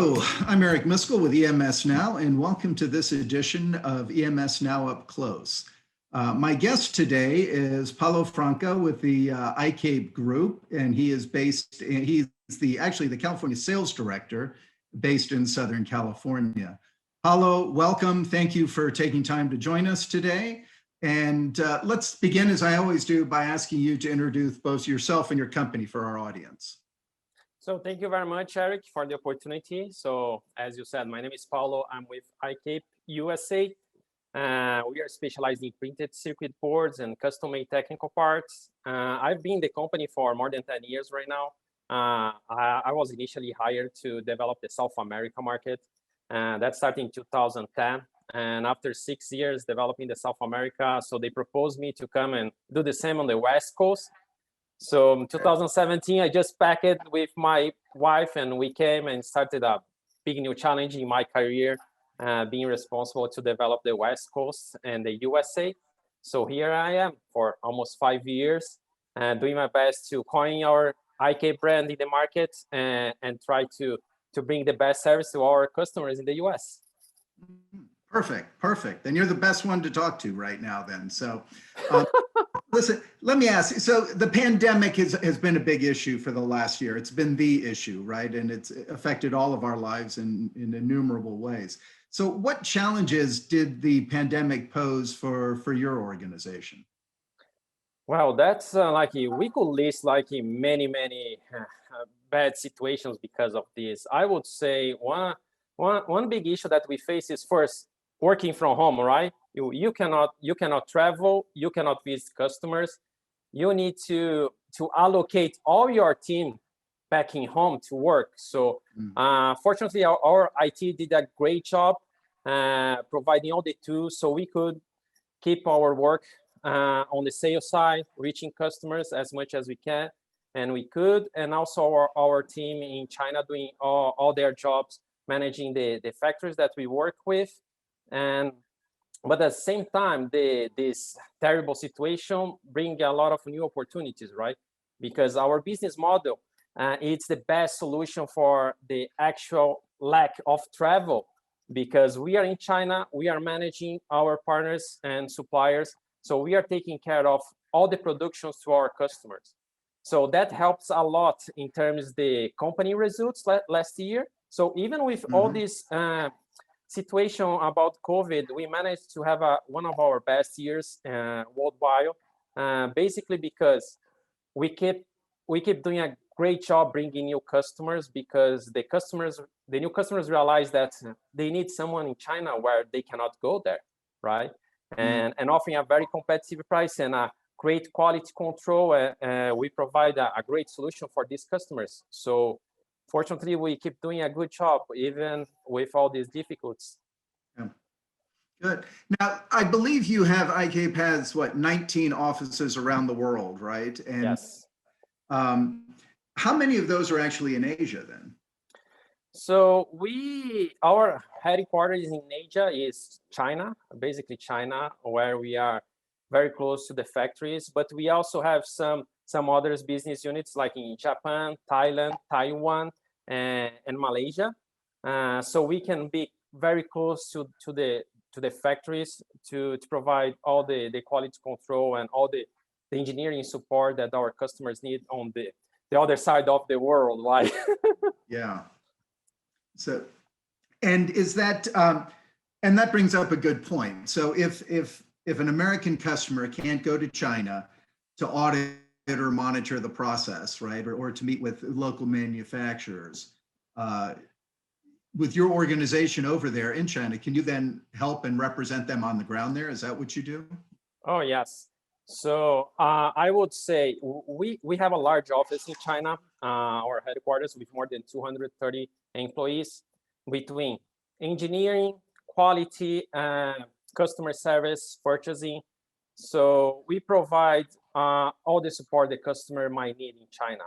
Hello, I'm Eric Miskell with EMS Now, and welcome to this edition of EMS Now Up Close. My guest today is Paulo Franca with the ICAPE Group, and he's actually the California Sales Director based in Southern California. Paulo, welcome. Thank you for taking time to join us today. And let's begin, as I always do, by asking you to introduce both yourself and your company for our audience. So thank you very much, Eric, for the opportunity. So as you said, my name is Paulo. I'm with ICAPE USA. We are specialized in printed circuit boards and custom-made technical parts. I've been in the company for more than 10 years right now. I was initially hired to develop the South America market. That started in 2010. And after 6 years developing the South America, so they proposed me to come and do the same on the West Coast. So in 2017, I just packed it with my wife and we came and started a big new challenge in my career, being responsible to develop the West Coast and the USA. So here I am for almost 5 years, doing my best to coin our ICAPE brand in the market and try to bring the best service to our customers in the US. Perfect. And you're the best one to talk to right now then. So listen, let me ask you, so the pandemic has been a big issue for the last year. It's been the issue, right? And it's affected all of our lives in innumerable ways. So what challenges did the pandemic pose for your organization? Well, that's we could list many bad situations because of this. I would say one big issue that we face is first working from home, right? You cannot travel, you cannot visit customers. You need to allocate all your team back in home to work. So fortunately, our IT did a great job providing all the tools so we could keep our work on the sales side, reaching customers as much as we can, and we could, and also our team in China doing all their jobs, managing the factories that we work with. But at the same time, this terrible situation brings a lot of new opportunities, right? Because our business model, it's the best solution for the actual lack of travel. Because we are in China, we are managing our partners and suppliers. So we are taking care of all the productions to our customers. So that helps a lot in terms of the company results last year. So even with all this situation about COVID, we managed to have one of our best years worldwide, basically because we keep doing a great job bringing new customers, because the new customers realize that they need someone in China where they cannot go there, right? And offering a very competitive price and a great quality control, we provide a great solution for these customers. So fortunately, we keep doing a good job, even with all these difficulties. Yeah. Good. Now, I believe ICAPE has, 19 offices around the world, right? And yes. How many of those are actually in Asia then? So our headquarters in Asia is China, basically China, where we are very close to the factories, but we also have some other business units like in Japan, Thailand, Taiwan, and Malaysia. So we can be very close to the factories to provide all the quality control and all the engineering support that our customers need on the other side of the world, right? Yeah. So, and is that, and that brings up a good point. So if an American customer can't go to China to audit or monitor the process, right, or to meet with local manufacturers, with your organization over there in China, can you then help and represent them on the ground there? Is that what you do? Oh, yes. So I would say we have a large office in China, our headquarters, with more than 230 employees between engineering, quality, customer service, purchasing. So we provide all the support the customer might need in China,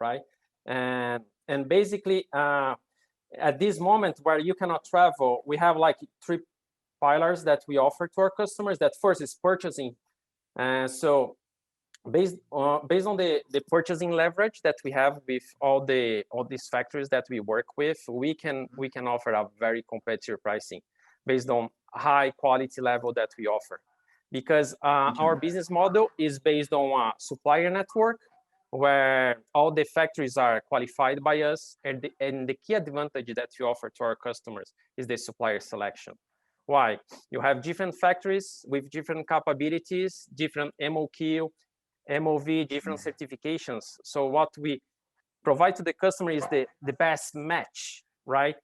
right? And basically, at this moment where you cannot travel, we have like 3 pillars that we offer to our customers. That first is purchasing. So based on the purchasing leverage that we have with all these factories that we work with, we can offer a very competitive pricing based on high quality level that we offer, because our business model is based on a supplier network where all the factories are qualified by us, and the key advantage that we offer to our customers is the supplier selection. Why? You have different factories with different capabilities, different MOQ, MOV, different certifications. So what we provide to the customer is the best match, right?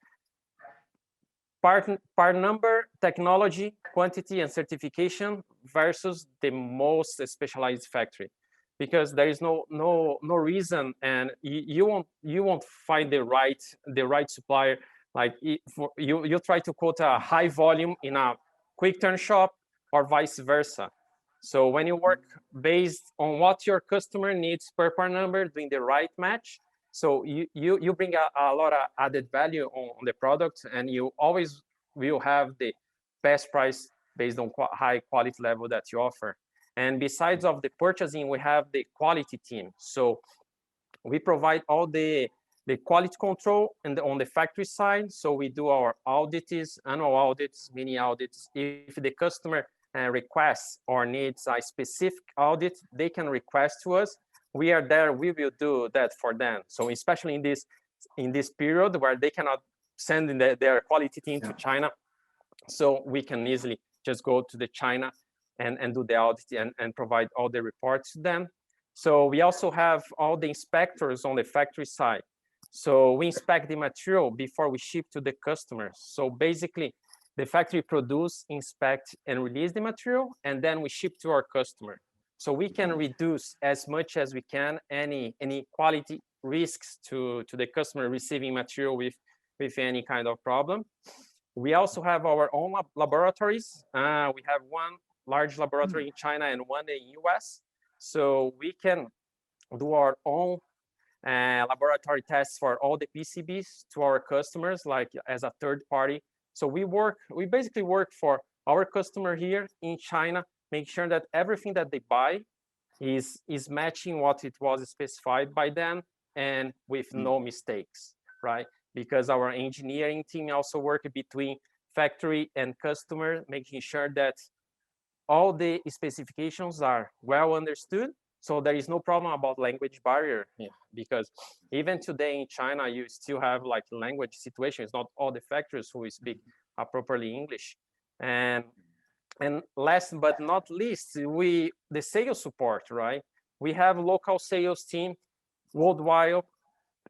Part number, technology, quantity, and certification versus the most specialized factory, because there is no reason, and you won't find the right supplier. Like you try to quote a high volume in a quick turn shop or vice versa. So when you work based on what your customer needs per part number, doing the right match, so you bring a lot of added value on the product, and you always will have the best price based on high quality level that you offer. And besides of the purchasing, we have the quality team. So we provide all the quality control on the factory side. So we do our audits, annual audits, mini audits. If the customer requests or needs a specific audit, they can request to us. We are there, we will do that for them. So especially in this period where they cannot send in their quality team to China, so we can easily just go to the China and do the audit and provide all the reports to them. So we also have all the inspectors on the factory side. So we inspect the material before we ship to the customers. So basically, the factory produce, inspect, and release the material, and then we ship to our customer. So we can reduce as much as we can any quality risks to the customer receiving material with any kind of problem. We also have our own laboratories. We have one large laboratory in China and one in the US. So we can do our own laboratory tests for all the PCBs to our customers, like as a third party. So we basically work for our customer here in China, make sure that everything that they buy is matching what it was specified by them and with no mistakes, right? Because our engineering team also work between factory and customer, making sure that all the specifications are well understood. So there is no problem about language barrier, because even today in China, you still have like language situations, not all the factories who speak properly English. And last but not least, the sales support, right? We have local sales team worldwide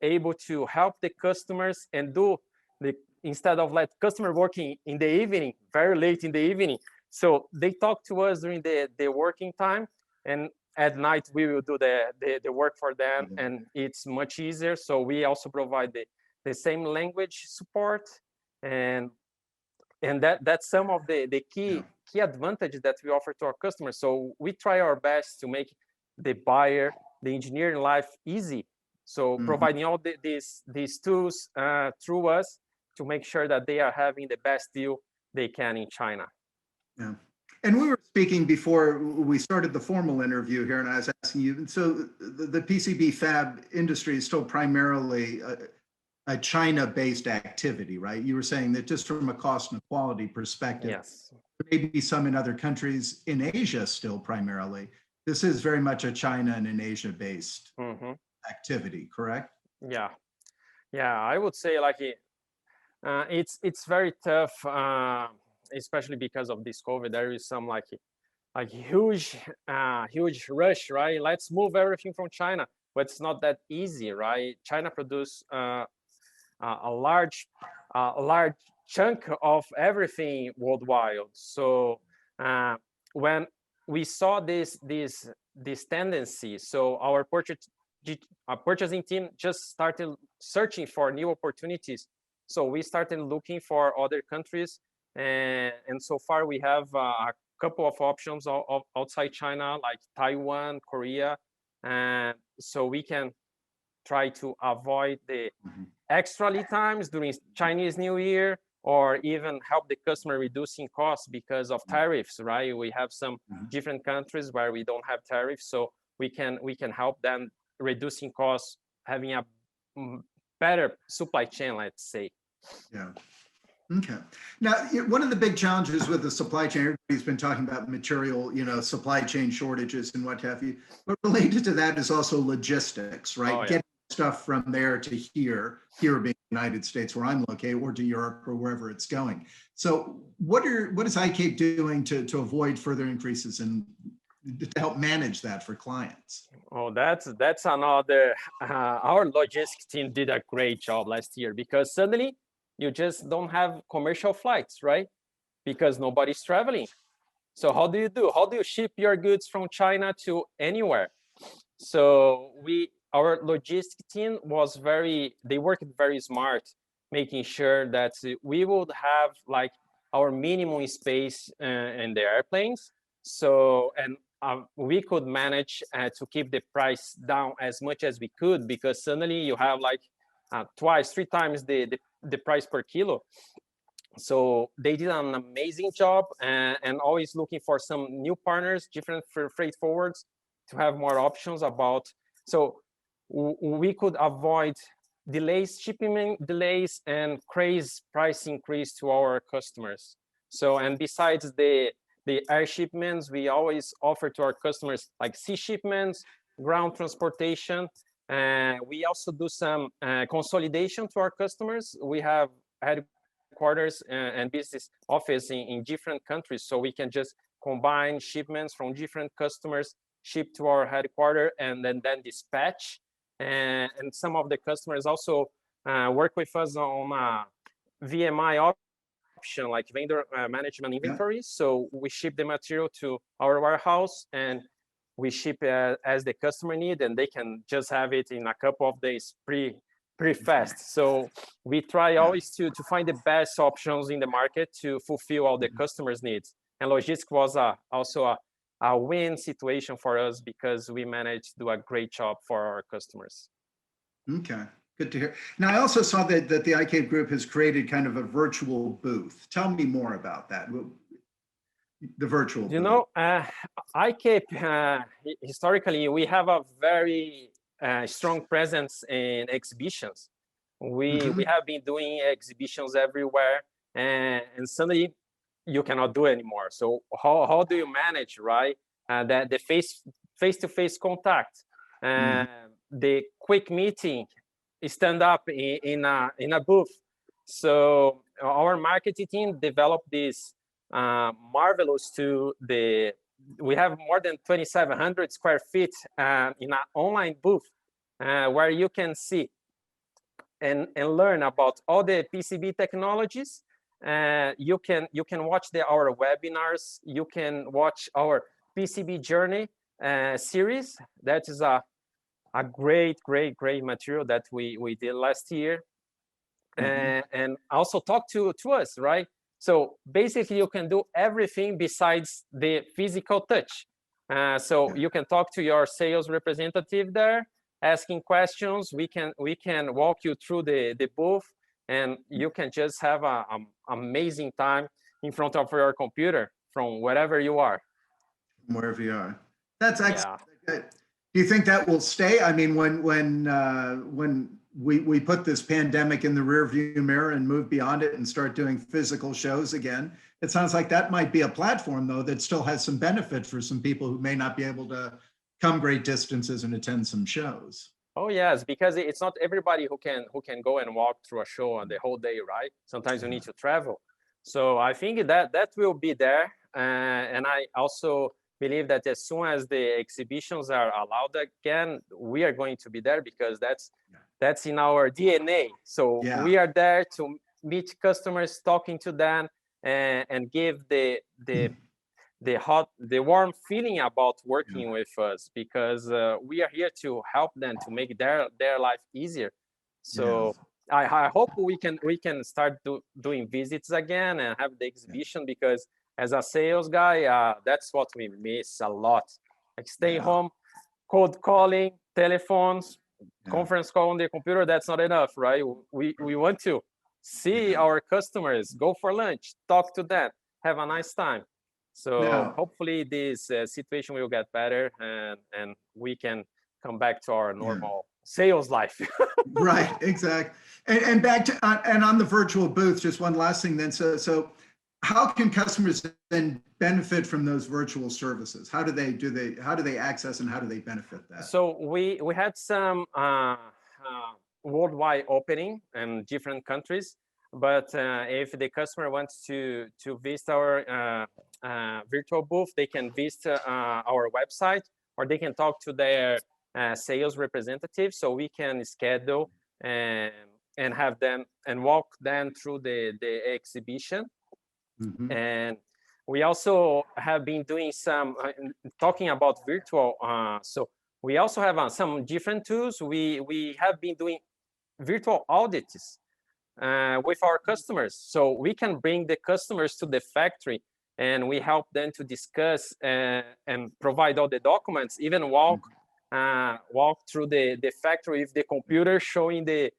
able to help the customers and instead of let customer working in the evening, very late in the evening. So they talk to us during the working time, and at night we will do the work for them, and it's much easier. So we also provide the same language support, and that's some of the key advantages that we offer to our customers. So we try our best to make the buyer, the engineering life easy. So providing all these tools through us to make sure that they are having the best deal they can in China. Yeah. And we were speaking before we started the formal interview here, and I was asking you, so the PCB fab industry is still primarily a China-based activity, right? You were saying that just from a cost and a quality perspective, yes, there may be some in other countries in Asia still primarily. This is very much a China and an Asia-based activity, correct? Yeah, I would say like it's very tough, especially because of this COVID. There is some like huge rush, right? Let's move everything from China, but it's not that easy, right? China produce a large chunk of everything worldwide. So when we saw this tendency, so our purchasing team just started searching for new opportunities. So we started looking for other countries, and so far we have a couple of options outside China, like Taiwan, Korea, and so we can try to avoid the extra lead times during Chinese New Year, or even help the customer reducing costs because of tariffs, right? We have some different countries where we don't have tariffs, so we can help them reducing costs, having a better supply chain, let's say. Yeah. Okay. Now, one of the big challenges with the supply chain, everybody's been talking about material, supply chain shortages and what have you. But related to that is also logistics, right? Oh, yeah. Getting stuff from there to here being the United States where I'm located, or to Europe or wherever it's going. So what is ICAPE doing to avoid further increases and to help manage that for clients? Oh, that's another. Our logistics team did a great job last year, because suddenly you just don't have commercial flights, right? Because nobody's traveling. So how do you do? How do you ship your goods from China to anywhere? So our logistics team they worked very smart, making sure that we would have like our minimum space in the airplanes. So, and we could manage to keep the price down as much as we could, because suddenly you have like twice, 3 times the price per kilo. So they did an amazing job, and always looking for some new partners, different freight forwards, to have more options about. So we could avoid delays, shipping delays, and crazy price increase to our customers. So, and besides the air shipments, we always offer to our customers like sea shipments, ground transportation. We also do some consolidation to our customers. We have headquarters and business office in different countries, so we can just combine shipments from different customers, ship to our headquarters, and then dispatch. And some of the customers also work with us on VMI option, like vendor management inventory. Yeah. So we ship the material to our warehouse, and we ship as the customer need, and they can just have it in a couple of days pretty fast. So we try always to find the best options in the market to fulfill all the customers' needs. And logistics was also a win situation for us, because we managed to do a great job for our customers. Okay, good to hear. Now, I also saw that the ICAPE group has created kind of a virtual booth. Tell me more about that. The virtual booth. ICAPE, historically, we have a very strong presence in exhibitions. We have been doing exhibitions everywhere, and suddenly you cannot do it anymore. So how do you manage, right? The face-to-face contact, the quick meeting, stand up in a booth. So our marketing team developed this marvelous we have more than 2,700 square feet in an online booth where you can see and learn about all the PCB technologies. You can watch our webinars. You can watch our PCB journey series. That is a great material that we did last year. And also talk to us, right? So basically you can do everything besides the physical touch. So you can talk to your sales representative there, asking questions. We can walk you through the booth, and you can just have an amazing time in front of your computer from wherever you are. Wherever you are. That's excellent. Yeah. Do you think that will stay? I mean, when we put this pandemic in the rearview mirror and move beyond it and start doing physical shows again, it sounds like that might be a platform, though, that still has some benefit for some people who may not be able to come great distances and attend some shows. Oh yes, because it's not everybody who can go and walk through a show the whole day, right? Sometimes you need to travel. So I think that will be there, and I also believe that as soon as the exhibitions are allowed again, we are going to be there, because that's in our DNA. So we are there to meet customers, talking to them, and give the warm feeling about working with us, because we are here to help them to make their life easier. So I hope we can start doing visits again and have the exhibition, because as a sales guy, that's what we miss a lot. Like stay home, cold calling, telephones, conference call on the computer, that's not enough, right? We want to see our customers, go for lunch, talk to them, have a nice time. So Now, hopefully this situation will get better, and we can come back to our normal sales life. right, exactly. And back to and on the virtual booth, just one last thing then. So how can customers then benefit from those virtual services? How do they access and how do they benefit that? So we had some worldwide opening in different countries, but if the customer wants to visit our virtual booth, they can visit our website, or they can talk to their sales representative, so we can schedule and have them and walk them through the exhibition. Mhm. And we also have been doing some talking about virtual. So we also have some different tools. We have been doing virtual audits with our customers, so we can bring the customers to the factory, and we help them to discuss and provide all the documents, even walk through the factory with the computer showing the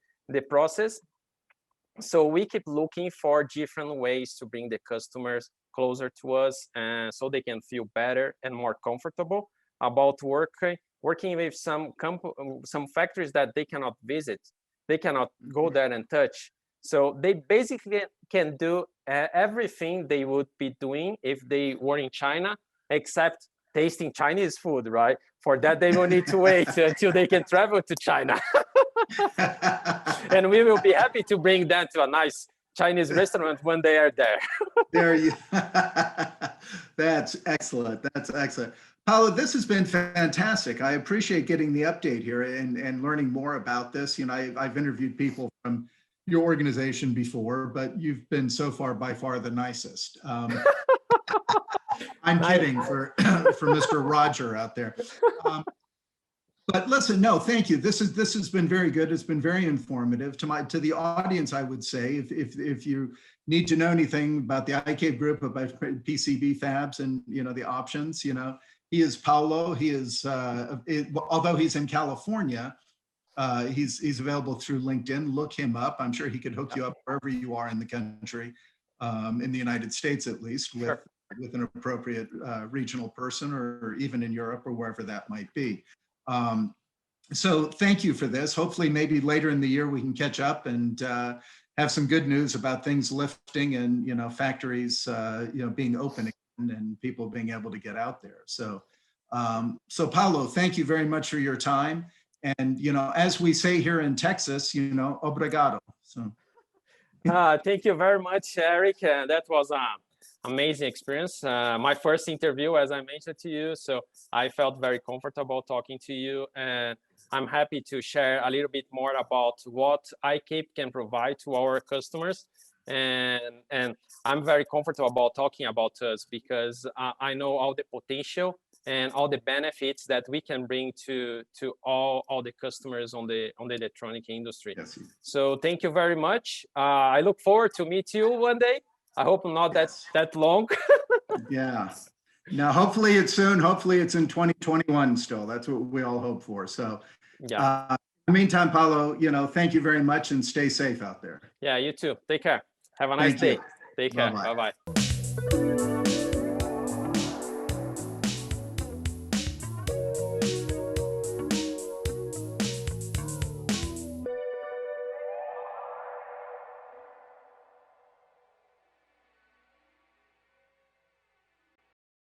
process. So we keep looking for different ways to bring the customers closer to us, so they can feel better and more comfortable about working with some factories that they cannot visit. They cannot go there and touch. So they basically can do everything they would be doing if they were in China, except tasting Chinese food, right? For that, they will need to wait until they can travel to China. And we will be happy to bring them to a nice Chinese restaurant when they are there. There you. That's excellent. That's excellent. Paulo, this has been fantastic. I appreciate getting the update here and learning more about this. You know, I've interviewed people from your organization before, but you've been so far by far the nicest. I'm kidding for Mr. Roger out there. But listen, no, thank you. This has been very good. It's been very informative. To the audience, I would say, if you need to know anything about the ICAPE group, about PCB fabs, and the options, he is Paulo. He is although he's in California, he's available through LinkedIn. Look him up. I'm sure he could hook you up wherever you are in the country, in the United States at least, with an appropriate regional person, or even in Europe or wherever that might be. So thank you for this. Hopefully maybe later in the year we can catch up and have some good news about things lifting and factories being open again and people being able to get out there. So Paulo, thank you very much for your time. And as we say here in Texas, obrigado. So thank you very much, Eric. That was amazing experience. My first interview, as I mentioned to you, so I felt very comfortable talking to you, and I'm happy to share a little bit more about what ICAPE can provide to our customers. And I'm very comfortable about talking about us because I know all the potential and all the benefits that we can bring to all the customers on the electronic industry. yes. So thank you very much. I look forward to meet you one day. I hope not that long. Yeah. Now, hopefully it's soon. Hopefully it's in 2021 still. That's what we all hope for. So Yeah. in the meantime, Paulo, thank you very much and stay safe out there. Yeah, you too. Take care. Have a nice day. Take care. Bye-bye. Bye-bye.